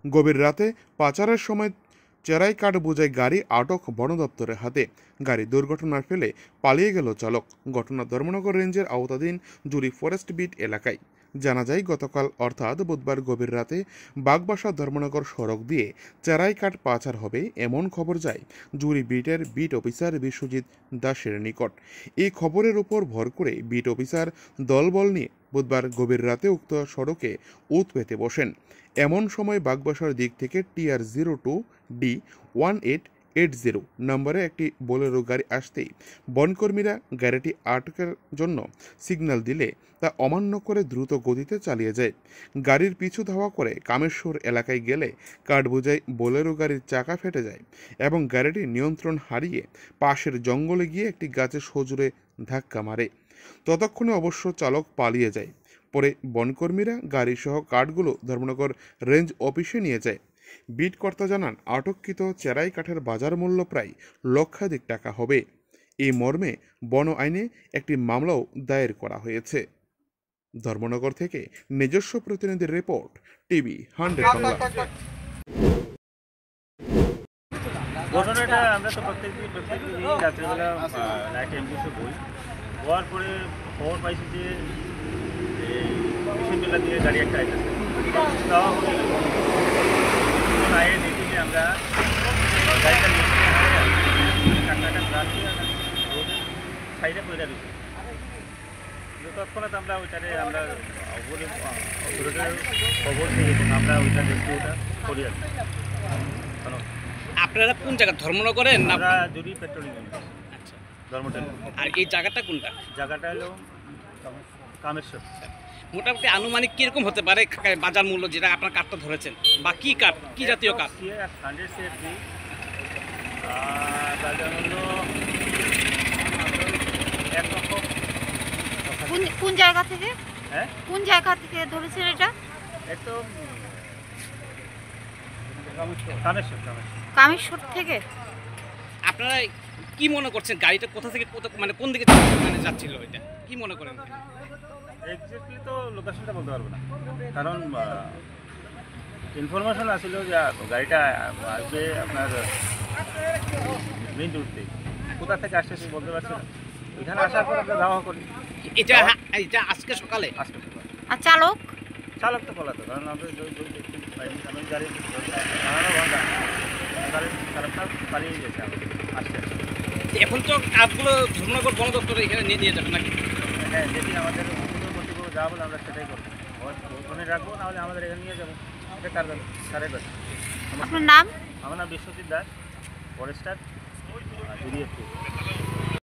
গভীর রাতে পাচারের সময় চেরাই কাঠ বোঝাই গাড়ি আটক বন দপ্তরের হাতে। গাড়ি দুর্ঘটনার ফেলে পালিয়ে গেল চালক। ঘটনা ধর্মনগর রেঞ্জের আওতাধীন জুরি ফরেস্ট বিট এলাকায়। জানা যায় গতকাল অর্থাৎ বুধবার গভীর রাতে বাগবাসা ধর্মনগর সড়ক দিয়ে চেরাই কাঠ পাচার হবে এমন খবর যায় জুরি বিটের বিট অফিসার বিশ্বজিৎ দাসের নিকট। এই খবরের উপর ভর করে বিট অফিসার দলবল নিয়ে বুধবার গভীর রাতে উক্ত সড়কে উত পেতে বসেন। এমন সময় বাগবাসার দিক থেকে TR02D1880 নম্বরে একটি বোলেরো গাড়ি আসতেই বনকর্মীরা গাড়িটি আটকের জন্য সিগন্যাল দিলে তা অমান্য করে দ্রুত গতিতে চালিয়ে যায়। গাড়ির পিছু ধাওয়া করে কামেশ্বর এলাকায় গেলে কাঠবোঝাই বোলেরো গাড়ির চাকা ফেটে যায় এবং গাড়িটি নিয়ন্ত্রণ হারিয়ে পাশের জঙ্গলে গিয়ে একটি গাছে সজোরে ধাক্কা মারে। ততক্ষণে অবশ্য চালক পালিয়ে যায়। পরে বনকর্মীরা গাড়িসহ কাঠগুলো ধর্মনগর রেঞ্জ অফিসে নিয়ে যায়। বিট কর্তা জানান, আটককৃত চেরাই কাঠের বাজার মূল্য প্রায় লক্ষাধিক টাকা হবে। এই মর্মে বন আইনে একটি মামলাও দায়ের করা হয়েছে। ধর্মনগর থেকে নিজস্ব প্রতিনিধির রিপোর্ট, টিভি 100 বাংলা। ঘটনাটা আমরা তো প্রত্যেকদিন রাত্রিবেলা নাইট অ্যাম্বুসে বই হওয়ার পরে খবর পাইছি যে মিশন মেলা দিয়ে গাড়ি একটা আইতেছে। দেওয়া হয়ে গেল আয়ে দেখি যে আমরা গাড়িটা টাকাটা রাখি রোডে সাইডে পড়ে দিচ্ছি। তৎক্ষণাৎ আমরা ওইটারে আমরা খবর দিয়ে আমরা ওইটা দেখছি, ওটা করি আর আপনারা কোন জায়গা ধর্মনগরে না আমরা জুরি পেট্রোলিং ইউনিট? আচ্ছা, ধর্মটেল। আর এই জায়গাটা কোনটা? জায়গাটা হলো কামেশ্বর। মোটামুটি আনুমানিক কিরকম হতে পারে বাজার মূল্য যেটা আপনার কাঠটা ধরেছেন, বা কি কাঠ, কি জাতীয় কাঠ? 100 CFD বাজার মূল্য 1 লক্ষ। কোন জায়গা থেকে? হ্যাঁ, কোন জায়গা থেকে ধরেছেন এটা? তো কামেশ্বর। কামেশ্বর থেকে। আপনারা কি মনে করছেন গাড়িটা কোথা থেকে মানে কোন দিকে যাচ্ছিল, এটা কি মনে করেন? এক্স্যাক্টলি তো লোকেশনটা বলতে পারবো না, কারণ ইনফরমেশন আসছিল যে গাড়িটা আসবে আপনার মেইন রোড থেকে। কোথা থেকে আসছে তুমি বলতে পারছি না। এখানে আসার পর আমরা ধাওয়া করি। এটা আজকে সকালে? আর চালক? চালক তো পলাতো, কারণ আমরা আমি গাড়ি নানানো ঘন্টা গাড়ির চালকটা পালিয়ে গেছে। আসছে এখন তো কাঠগুলো ধর্মনগর বন দপ্তরে এখানে নিয়ে যাবেন নাকি? হ্যাঁ, যেদিন আমাদের কর্তৃপক্ষ যা বলে আমরা সেটাই করবো। ওখানে রাখবো, নাহলে আমাদের এখানে নিয়ে যাবো। এটা কারের ব্যাপার। আপনার নাম? আমার নাম বিশ্বজিৎ দাস, ফরেস্টার, জুরি।